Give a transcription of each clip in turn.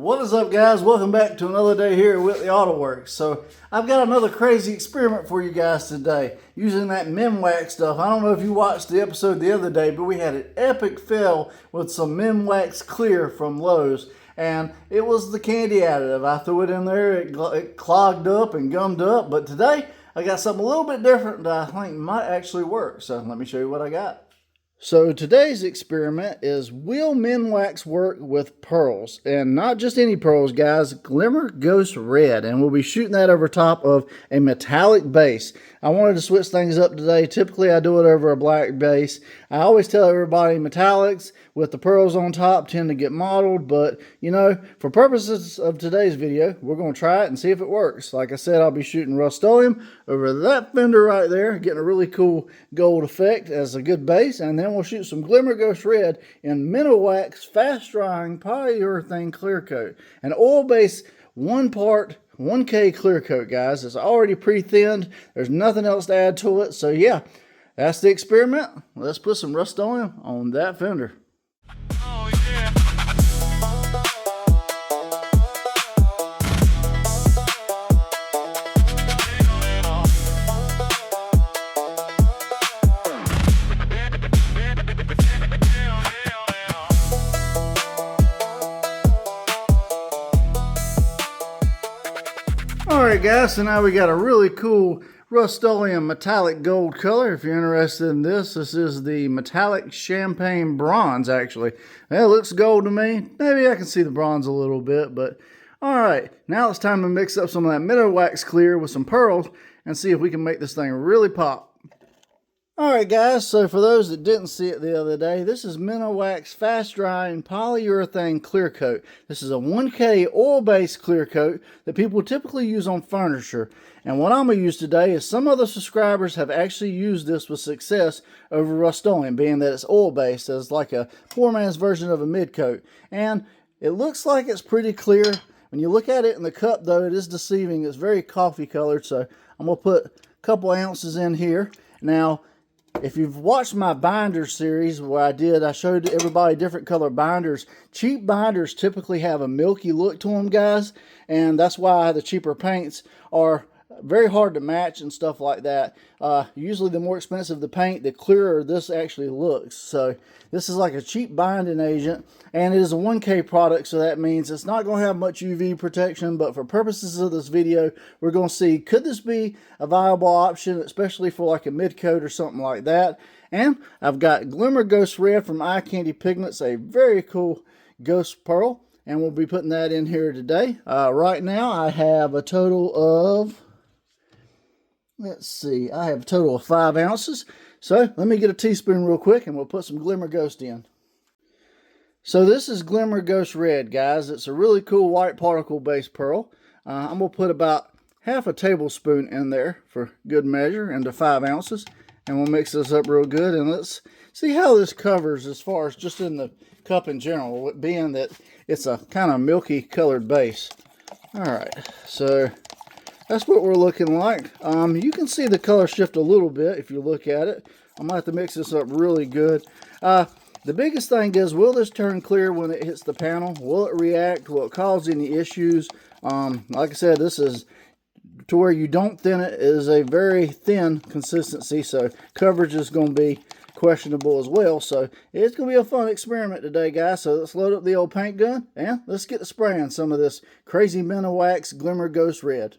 What is up, guys? Welcome back to another day here at Whitley Auto Works. So I've got another crazy experiment for you guys today using that Minwax stuff. I don't know if you watched the episode the other day, but we had an epic fail with some Minwax clear from Lowe's, and it was the candy additive. I threw it in there, it clogged up and gummed up, but today I got something a little bit different that I think might actually work. So let me show you what I got. So today's experiment is, will Minwax work with pearls? And not just any pearls, guys, Glimmer Ghost Red. And we'll be shooting that over top of a metallic base. I wanted to switch things up today. Typically I do it over a black base. I always tell everybody metallics with the pearls on top tend to get mottled, but you know, for purposes of today's video, we're going to try it and see if it works. Like I said, I'll be shooting Rustoleum over that fender right there, getting a really cool gold effect as a good base, and then we'll shoot some Glimmer Ghost Red in Minwax fast drying polyurethane clear coat, an oil-based 1K clear coat, guys. It's already pre-thinned. There's nothing else to add to it. So yeah, that's the experiment. Let's put some Rustoleum on that fender. Oh, yeah. Alright guys, so now we got a really cool Rustoleum metallic gold color. If you're interested in this, this is the metallic champagne bronze actually. It looks gold to me. Maybe I can see the bronze a little bit, but alright. Now it's time to mix up some of that Minwax clear with some pearls and see if we can make this thing really pop. Alright guys, so for those that didn't see it the other day, this is Minwax fast drying polyurethane clear coat. This is a 1K oil-based clear coat that people typically use on furniture. And what I'm going to use today is, some other subscribers have actually used this with success over Rustoleum, being that it's oil-based, as like a poor man's version of a MIDCOAT. And it looks like it's pretty clear. When you look at it in the cup though, it is deceiving. It's very coffee colored, so I'm going to put a couple ounces in here. Now, if you've watched my binder series where I showed everybody different color binders. Cheap binders typically have a milky look to them, guys, and that's why the cheaper paints are very hard to match and stuff like that. Usually the more expensive the paint, the clearer this actually looks. So this is like a cheap binding agent, and it is a 1K product, so that means it's not going to have much UV protection. But for purposes of this video, we're going to see, could this be a viable option, especially for like a MIDCOAT or something like that. And I've got Glimmer Ghost Red from Eye Candy Pigments, a very cool ghost pearl, and we'll be putting that in here today. Right now I have a total of, let's see, I have a total of 5 ounces. So let me get a teaspoon real quick and we'll put some Glimmer Ghost in. So this is Glimmer Ghost Red, guys. It's a really cool white particle based pearl. I'm going to put about half a tablespoon in there for good measure into 5 ounces. And we'll mix this up real good, and let's see how this covers as far as just in the cup in general, being that it's a kind of milky colored base. Alright, so that's what we're looking like. You can see the color shift a little bit if you look at it. I'm going to have to mix this up really good. The biggest thing is, will this turn clear when it hits the panel? Will it react? Will it cause any issues? Like I said, this is to where you don't thin it. It is a very thin consistency, so coverage is going to be questionable as well. So it's going to be a fun experiment today, guys. So let's load up the old paint gun and let's get to spraying some of this crazy Minwax Glimmer Ghost Red.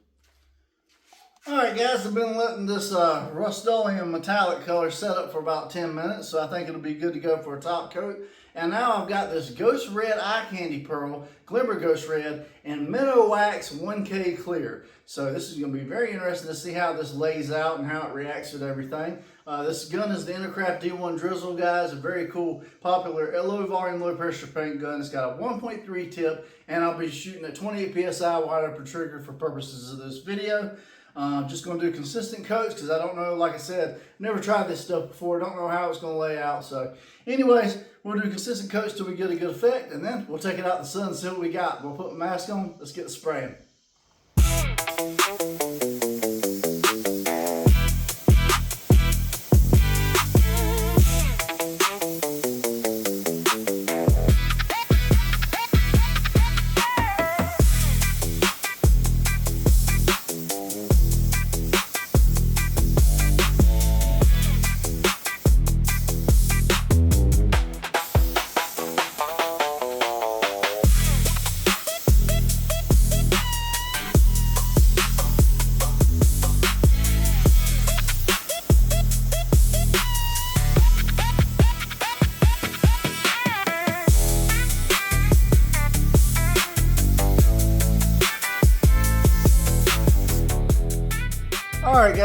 Alright guys, I've been letting this Rustoleum metallic color set up for about 10 minutes, so I think it'll be good to go for a top coat. And now I've got this Ghost Red Eye Candy Pearl, Glimmer Ghost Red, and Minwax 1K Clear. So this is going to be very interesting to see how this lays out and how it reacts with everything. This gun is the Intercraft D1 Drizzle, guys, a very cool, popular, low volume, low pressure paint gun. It's got a 1.3 tip, and I'll be shooting at 28 PSI wide open trigger for purposes of this video. Just going to do consistent coats because I don't know, like I said, never tried this stuff before. Don't know how it's going to lay out. So anyways, we'll do consistent coats till we get a good effect, and then we'll take it out in the sun and see what we got. We'll put the mask on. Let's get the spraying.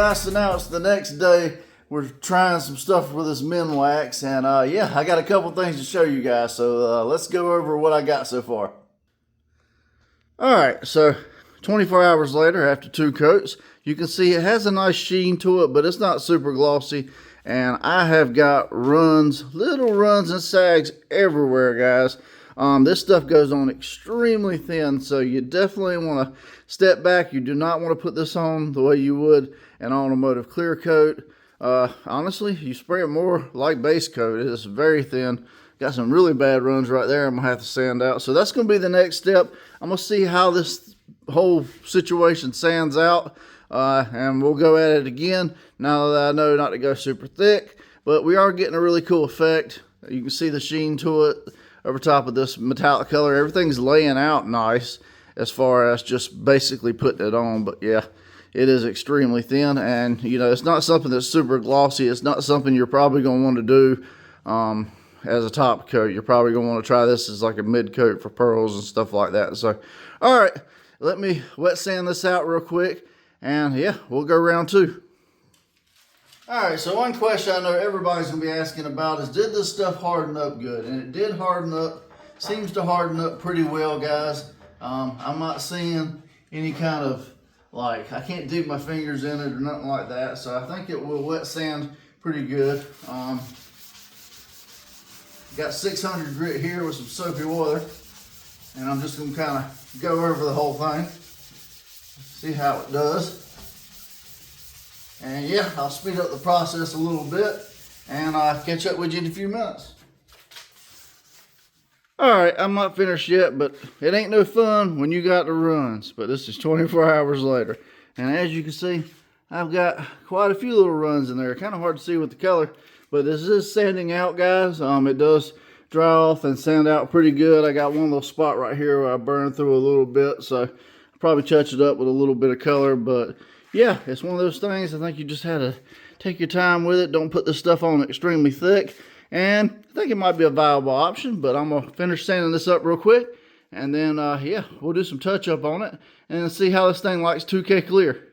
guys, so now it's the next day. We're trying some stuff with this Minwax, and yeah, I got a couple things to show you guys, so let's go over what I got so far. Alright, so 24 hours later, after 2 coats, you can see it has a nice sheen to it, but it's not super glossy. And I have got runs, little runs and sags everywhere, guys. This stuff goes on extremely thin, so you definitely want to step back. You do not want to put this on the way you would an automotive clear coat. Honestly, you spray it more like base coat. It is very thin. Got some really bad runs right there I'm going to have to sand out. So that's going to be the next step. I'm going to see how this whole situation sands out. And we'll go at it again now that I know not to go super thick, but we are getting a really cool effect. You can see the sheen to it over top of this metallic color. Everything's laying out nice as far as just basically putting it on, but yeah, it is extremely thin, and you know, it's not something that's super glossy. It's not something you're probably going to want to do as a top coat. You're probably going to want to try this as like a mid coat for pearls and stuff like that. So all right, let me wet sand this out real quick. And yeah, we'll go round 2. Alright, so one question I know everybody's going to be asking about is, did this stuff harden up good? And it did harden up. Seems to harden up pretty well, guys. I'm not seeing any kind of, like, I can't dig my fingers in it or nothing like that. So I think it will wet sand pretty good. Got 600 grit here with some soapy water. And I'm just going to kind of go over the whole thing. See how it does. And yeah, I'll speed up the process a little bit, and I'll catch up with you in a few minutes. Alright, I'm not finished yet, but it ain't no fun when you got the runs. But this is 24 hours later. And as you can see, I've got quite a few little runs in there. Kind of hard to see with the color, but this is sanding out, guys. It does dry off and sand out pretty good. I got one little spot right here where I burned through a little bit, so probably touch it up with a little bit of color. But yeah, it's one of those things. I think you just had to take your time with it. Don't put this stuff on extremely thick. And I think it might be a viable option, but I'm going to finish sanding this up real quick. And then, yeah, we'll do some touch up on it and see how this thing likes 2K clear.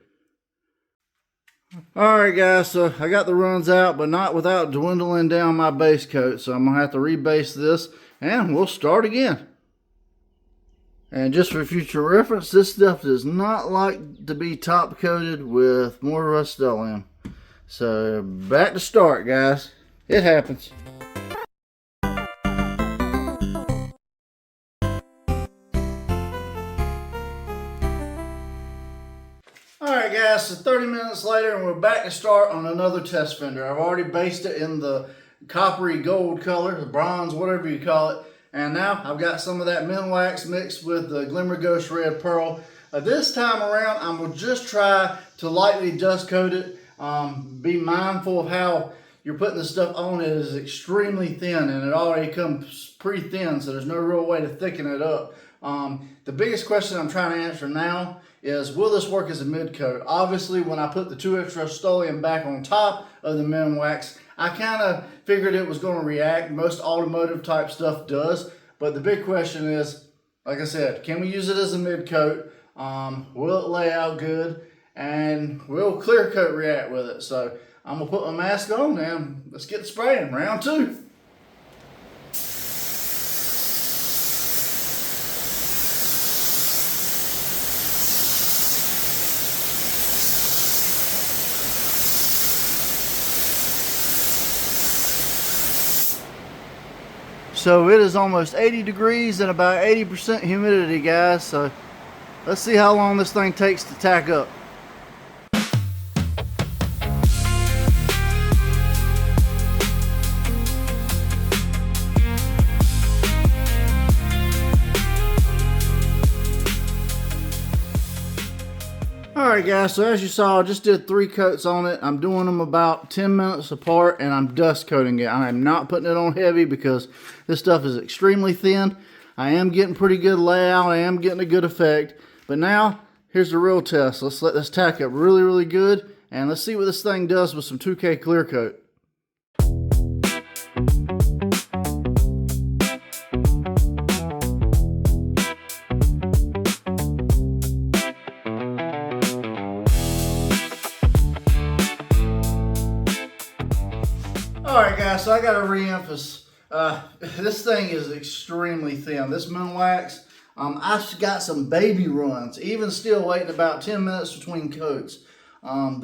Alright guys, so I got the runs out, but not without dwindling down my base coat. So I'm going to have to rebase this and we'll start again. And just for future reference, this stuff does not like to be top coated with more Rustoleum. So back to start, guys. It happens. Alright guys, so 30 minutes later and we're back to start on another test fender. I've already based it in the coppery gold color, the bronze, whatever you call it. And now I've got some of that Minwax mixed with the Glimmer Ghost Red Pearl. This time around, I'm going to just try to lightly dust coat it. Be mindful of how you're putting the stuff on. It is extremely thin, and it already comes pretty thin, so there's no real way to thicken it up. The biggest question I'm trying to answer now is, will this work as a mid coat? Obviously, when I put the 2X Rustoleum back on top of the Minwax, I kind of figured it was going to react. Most automotive type stuff does. But the big question is, like I said, can we use it as a mid coat? Will it lay out good? And will clear coat react with it? So I'm going to put my mask on and let's get spraying. Round 2. So it is almost 80 degrees and about 80% humidity, guys. So let's see how long this thing takes to tack up. Alright guys, so as you saw, I just did 3 coats on it. I'm doing them about 10 minutes apart and I'm dust coating it. I am not putting it on heavy because this stuff is extremely thin. I am getting pretty good layout. I am getting a good effect. But now, here's the real test. Let's let this tack up really, really good. And let's see what this thing does with some 2K clear coat. Alright guys, so I gotta re-emphasize, this thing is extremely thin. This Minwax, I've got some baby runs, even still waiting about 10 minutes between coats.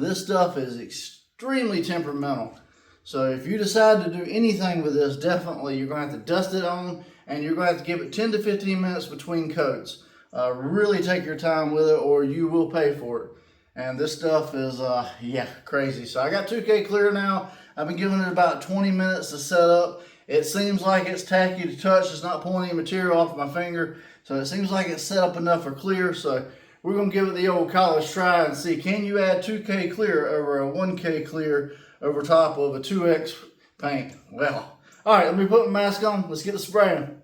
This stuff is extremely temperamental. So if you decide to do anything with this, definitely you're going to have to dust it on, and you're going to have to give it 10 to 15 minutes between coats. Really take your time with it, or you will pay for it. And this stuff is, yeah, crazy. So I got 2K clear now. I've been giving it about 20 minutes to set up. It seems like it's tacky to touch. It's not pulling any material off my finger. So it seems like it's set up enough for clear. So we're going to give it the old college try and see, can you add 2K clear over a 1K clear over top of a 2X paint? Well, all right, let me put my mask on. Let's get the spraying.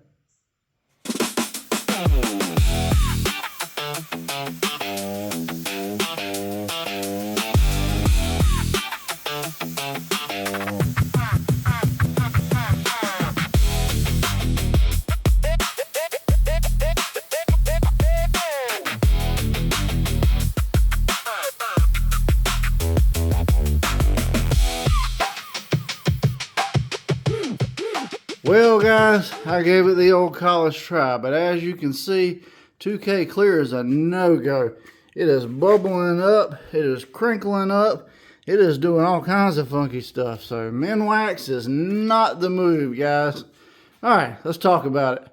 Well guys, I gave it the old college try, but as you can see, 2K clear is a no-go. It is bubbling up, it is crinkling up, it is doing all kinds of funky stuff. So Minwax is not the move, guys. Alright, let's talk about it.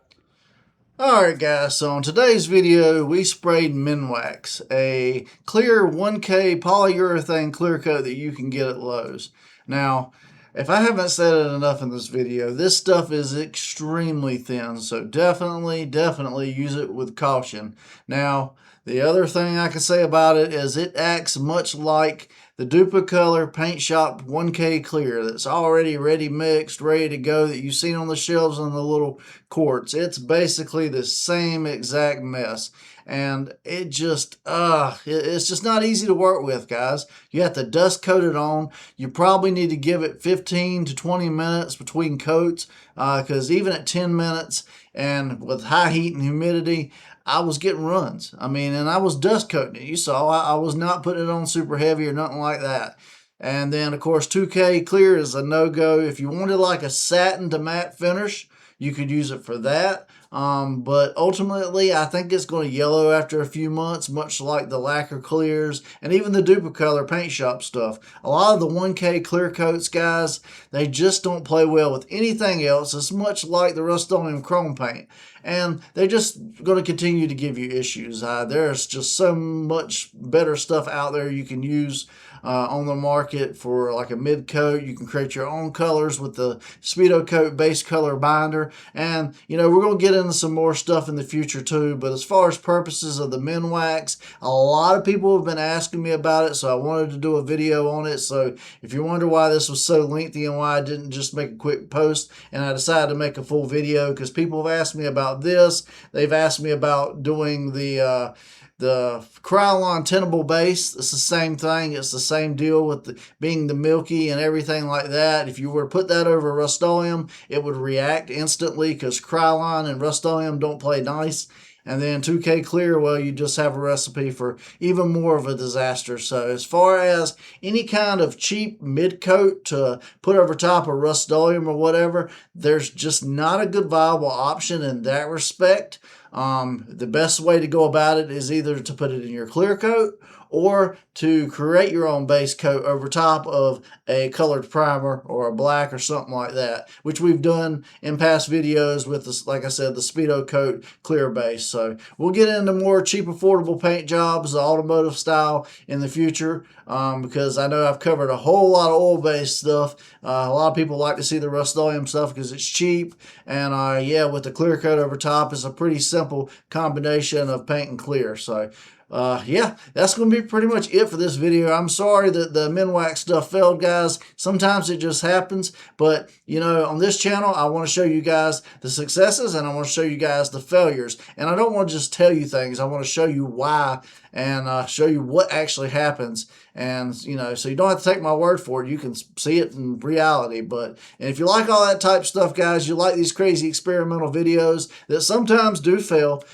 Alright guys, so in today's video, we sprayed Minwax, a clear 1K polyurethane clear coat that you can get at Lowe's. Now, if I haven't said it enough in this video, this stuff is extremely thin, so definitely use it with caution. Now, the other thing I can say about it is it acts much like the Duplicolor Paint Shop 1K Clear that's already ready mixed, ready to go, that you've seen on the shelves in the little quarts. It's basically the same exact mess. And it just, it's just not easy to work with, guys. You have to dust coat it on. You probably need to give it 15 to 20 minutes between coats, because even at 10 minutes and with high heat and humidity, I was getting runs. I mean, and I was dust coating it. You saw, I was not putting it on super heavy or nothing like that. And then, of course, 2K clear is a no-go. If you wanted like a satin to matte finish, you could use it for that. But ultimately, I think it's going to yellow after a few months, much like the lacquer clears and even the Duplicolor Paint Shop stuff. A lot of the 1K clear coats, guys, they just don't play well with anything else. It's much like the Rustoleum chrome paint. And they're just going to continue to give you issues. There's just so much better stuff out there you can use on the market for like a mid-coat. You can create your own colors with the Speedo Coat base color binder. And, you know, we're going to get into some more stuff in the future too. But as far as purposes of the Minwax, a lot of people have been asking me about it, so I wanted to do a video on it. So if you wonder why this was so lengthy and why I didn't just make a quick post, and I decided to make a full video, because people have asked me about this. They've asked me about doing the Krylon tenable base. It's the same thing. It's the same deal with being the milky and everything like that. If you were to put that over Rustoleum, it would react instantly, because Krylon and Rustoleum don't play nice. And then 2K clear, well, you just have a recipe for even more of a disaster. So as far as any kind of cheap mid-coat to put over top of Rustoleum or whatever, there's just not a good viable option in that respect. The best way to go about it is either to put it in your clear coat or to create your own base coat over top of a colored primer or a black or something like that, which we've done in past videos with this, like I said, the Speedo Coat clear base. So we'll get into more cheap, affordable paint jobs, the automotive style, in the future, because I know I've covered a whole lot of oil-based stuff. A lot of people like to see the Rustoleum stuff because it's cheap, and yeah, with the clear coat over top, it's a pretty simple combination of paint and clear. So yeah, that's going to be pretty much it for this video. I'm sorry that the Minwax stuff failed, guys. Sometimes it just happens, but you know, on this channel, I want to show you guys the successes and I want to show you guys the failures. And I don't want to just tell you things. I want to show you why and show you what actually happens. And, you know, so you don't have to take my word for it. You can see it in reality. But and if you like all that type of stuff, guys, you like these crazy experimental videos that sometimes do fail,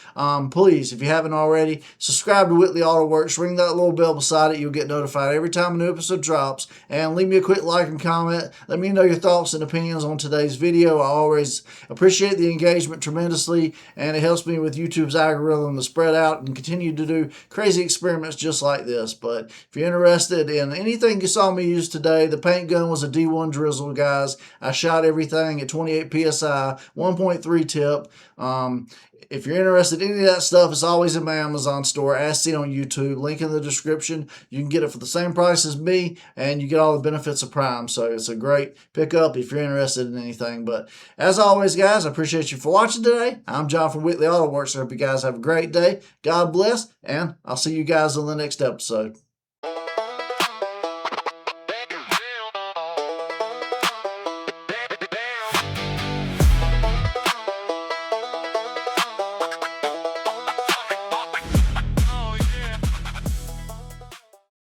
please, if you haven't already, subscribe to Whitley Auto Works. Ring that little bell beside it. You'll get notified every time a new episode drops. And leave me a quick like and comment. Let me know your thoughts and opinions on today's video. I always appreciate the engagement tremendously, and it helps me with YouTube's algorithm to spread out and continue to do crazy experiments just like this. But if you're interested in anything you saw me use today, the paint gun was a D1 drizzle, guys. I shot everything at 28 PSI, 1.3 tip. If you're interested in any of that stuff, it's always in my Amazon store, as seen on YouTube. Link in the description. You can get it for the same price as me, and you get all the benefits of Prime. So it's a great pickup if you're interested in anything. But as always, guys, I appreciate you for watching today. I'm John from Whitley Auto Works. I hope you guys have a great day. God bless, and I'll see you guys on the next episode.